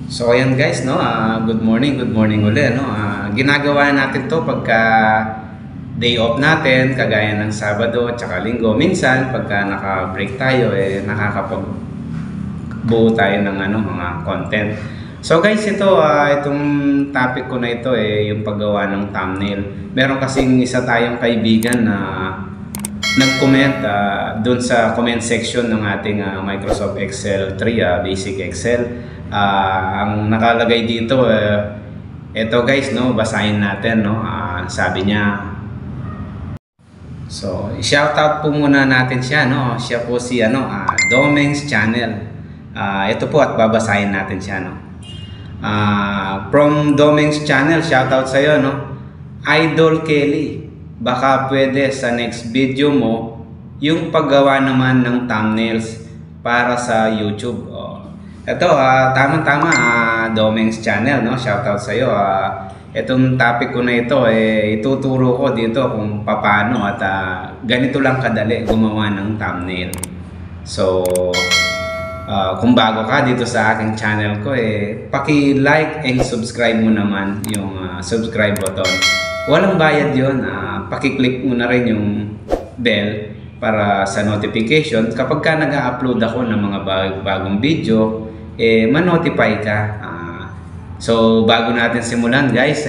So ayan guys, no, good morning uli, no. Ginagawa natin 'to pagka day off natin, kagaya ng Sabado at saka Linggo. Minsan pagka naka-break tayo, nakakapagbuo tayo ng mga content. So guys, itong topic ko na ito yung paggawa ng thumbnail. Meron kasing isa tayong kaibigan na nag-comment doon sa comment section ng ating Microsoft Excel 3, Basic Excel. Ang nakalagay dito, ito guys, no, basahin natin, no. Sabi niya, so shoutout po muna natin siya, no. Siya po si Domeng's Channel. Ito po at babasahin natin siya, no. From Domeng's Channel, shoutout sa iyo, no. Idol Kelly, baka pwede sa next video mo yung paggawa naman ng thumbnails para sa YouTube. Ito, tama-tama, Domeng's Channel, no? Shoutout sa iyo. Itong topic ko na ito, ituturo ko dito kung paano at ganito lang kadali gumawa ng thumbnail. So, kung bago ka dito sa aking channel ko, paki-like and subscribe mo naman yung subscribe button. Walang bayad yun. Paki-click mo na rin yung bell para sa notification. Kapag ka nag-upload ako ng mga bagong video, ma-notify ka. So, bago natin simulan guys,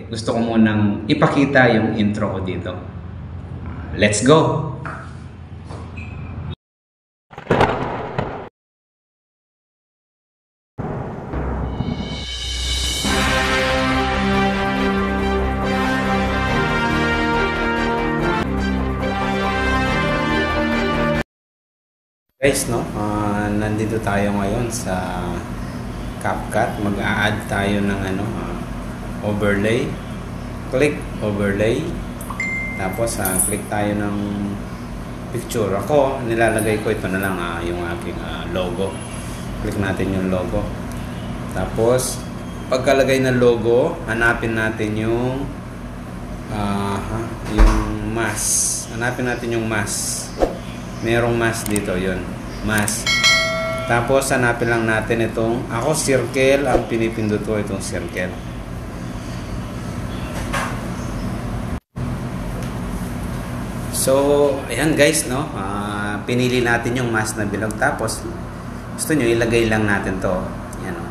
gusto ko munang ipakita yung intro ko dito. Let's go! Guys, no, nandito tayo ngayon sa CapCut. Mag-a-add tayo ng overlay. Click overlay. Tapos click tayo ng picture. Ako, nilalagay ko ito na lang yung aking logo. Click natin yung logo. Tapos pagkalagay ng logo, hanapin natin yung mask. Hanapin natin yung mask. Merong mask dito, yun, mask. Tapos hanapin lang natin itong, ako circle ang pinipindot ko, itong circle. So ayan guys, no, pinili natin yung mask na bilog. Tapos gusto nyo ilagay lang natin to, yan, no.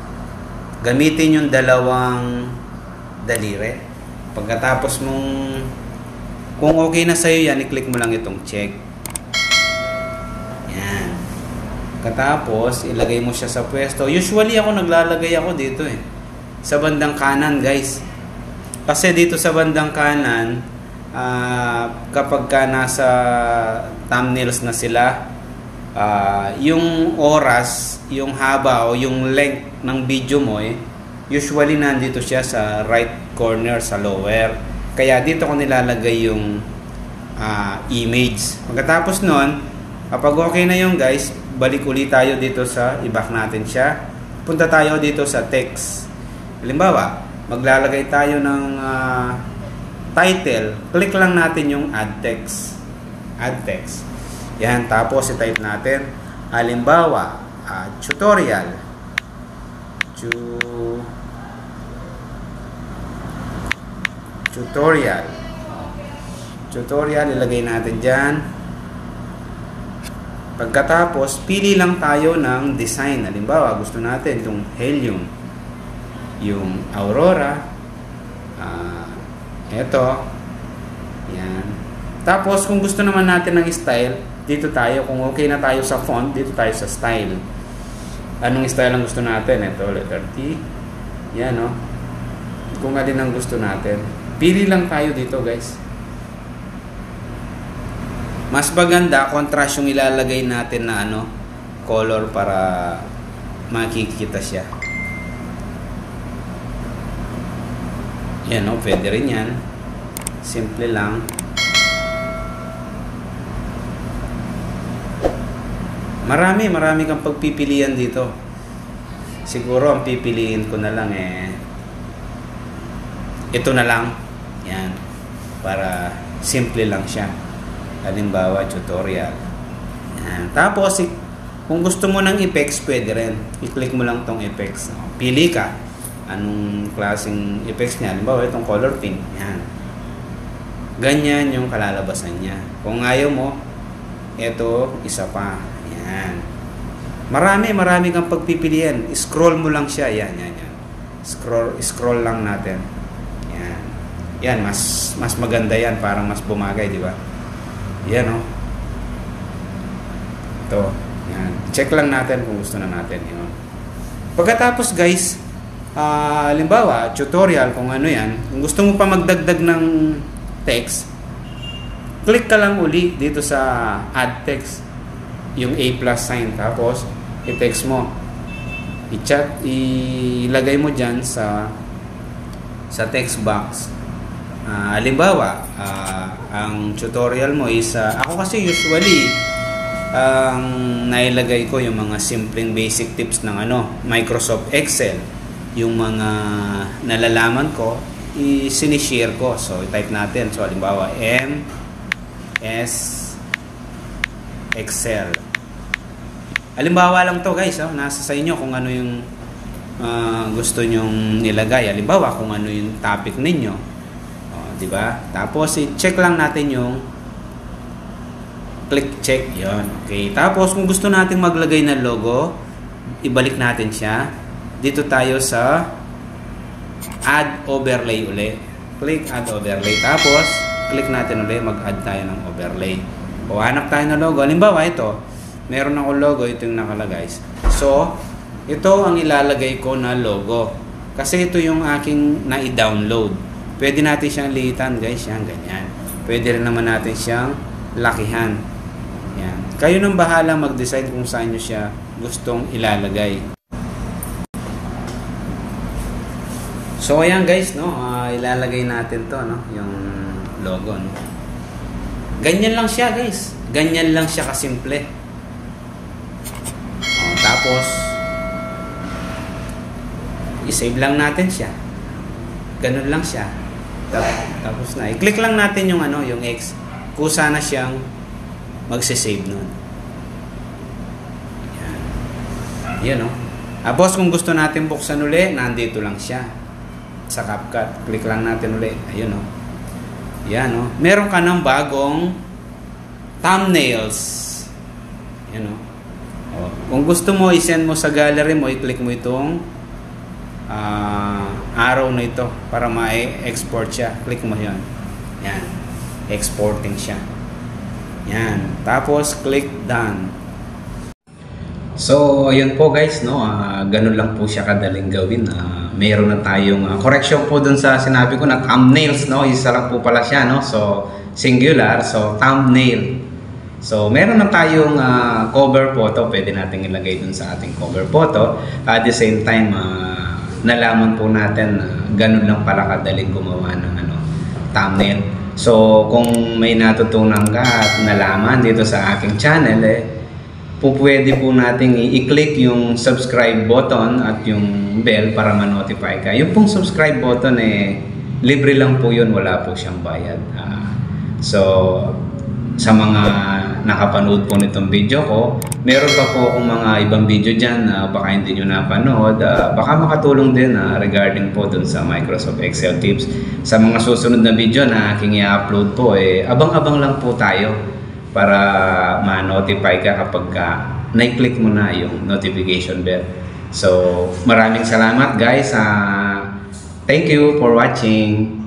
Gamitin yung dalawang daliri. Pagkatapos mong, kung okay na sa'yo yan, i-click mo lang itong check. Katapos, ilagay mo siya sa pwesto. Usually ako naglalagay ako dito sa bandang kanan guys. Kasi dito sa bandang kanan, kapag ka nasa thumbnails na sila, yung oras, yung haba o yung length ng video mo usually nandito siya sa right corner, sa lower. Kaya dito ko nilalagay yung image. Pagkatapos nun, kapag okay na yung guys, balik ulit tayo dito sa i-back natin siya. Punta tayo dito sa text. Halimbawa, maglalagay tayo ng title. Click lang natin yung add text. Add text. Yan, tapos i-type natin. Halimbawa, tutorial. Tutorial. Tutorial, ilagay natin dyan. Pagkatapos, pili lang tayo ng design. Halimbawa, gusto natin itong helium, yung aurora, eto, yan. Tapos, kung gusto naman natin ng style, dito tayo. Kung okay na tayo sa font, dito tayo sa style. Anong style ang gusto natin? Ito, letter T. Yan, no? Kung alin ang gusto natin. Pili lang tayo dito, guys. Mas maganda, contrast yung ilalagay natin na color para makikita siya. Yan, no? Pwede rin yan. Simple lang. Marami kang pagpipilian dito. Siguro ang pipiliin ko na lang ito na lang. Yan. Para simple lang siya. Halimbawa, tutorial. Yan. Tapos, Kung gusto mo ng effects, pwede rin. I-click mo lang tong effects. Pili ka. Anong klaseng effects niya. Halimbawa, itong color pink. Yan. Ganyan yung kalalabasan niya. Kung ayaw mo, ito, isa pa. Yan. Marami kang pagpipilian. Scroll mo lang siya. Yan. Scroll lang natin. Yan. Yan, mas maganda yan. Parang mas bumagay, di ba? Yan, oh. Ito. Yan. Check lang natin kung gusto na natin. Yun. Pagkatapos, guys, halimbawa, tutorial kung ano yan. Kung gusto mo pa magdagdag ng text, click ka lang uli dito sa add text. Yung A+ sign. Tapos, i-text mo. I-chat, ilagay mo dyan sa text box. Halimbawa, ang tutorial mo is, ako kasi usually, ang nailagay ko yung mga simpleng basic tips ng Microsoft Excel. Yung mga nalalaman ko, sinishare ko. So, i-type natin. So, halimbawa, MS Excel. Halimbawa lang to guys, nasa sa inyo kung ano yung gusto nyong nilagay. Halimbawa, kung ano yung topic ninyo. Diba? Tapos, i-check lang natin yung click check. Yon. Okay. Tapos, kung gusto natin maglagay ng logo, ibalik natin siya. Dito tayo sa add overlay uli. Click add overlay. Tapos, click natin uli, mag-add tayo ng overlay. O, hanap tayo ng logo. Halimbawa, ito. Meron akong logo, ito yung nakalagay. So, ito ang ilalagay ko na logo. Kasi ito yung aking na-download. Pwede natin siyang liitan, guys. Yan, ganyan. Pwede rin naman natin siyang lakihan. Yan. Kayo nang bahala mag-decide kung saan nyo siya gustong ilalagay. So, ayan guys, no? Ilalagay natin to, no? Yung logo, no? Ganyan lang siya, guys. Ganyan lang siya kasimple. Tapos, i-save lang natin siya. Ganun lang siya. Tapos na. I-click lang natin yung yung X. Kusa na siyang magse-save nun. Yan. Yan, no? Tapos, kung gusto natin buksan uli, nandito lang siya. Sa CapCut. Click lang natin uli. Ayun, no? Yan, no? Meron ka ng bagong thumbnails. Yan, no? Kung gusto mo, i-send mo sa gallery mo, i-click mo itong arrow na ito para ma-export siya. Click mo yan. Yan. Exporting siya. Yan. Tapos, click done. So, ayun po guys, no? Ganun lang po siya kadaling gawin. Mayroon na tayong correction po dun sa sinabi ko na thumbnails, no? Isa lang po pala siya, no? So, singular. So, thumbnail. So, meron na tayong cover photo. Pwede natin ilagay dun sa ating cover photo. At the same time, nalaman po natin ganun lang pala kadaling gumawa ng thumbnail. So, kung may natutunan ka at nalaman dito sa aking channel, pwede po nating i-click yung subscribe button at yung bell para ma-notify ka. Yung pong subscribe button, libre lang po yun. Wala po siyang bayad. So, sa mga nakapanood po nitong video ko, meron pa po akong mga ibang video dyan na baka hindi nyo napanood. Baka makatulong din regarding po dun sa Microsoft Excel tips. Sa mga susunod na video na aking i-upload po, abang-abang lang po tayo para ma-notify ka kapag na-click mo na yung notification bell. So, maraming salamat guys. Thank you for watching.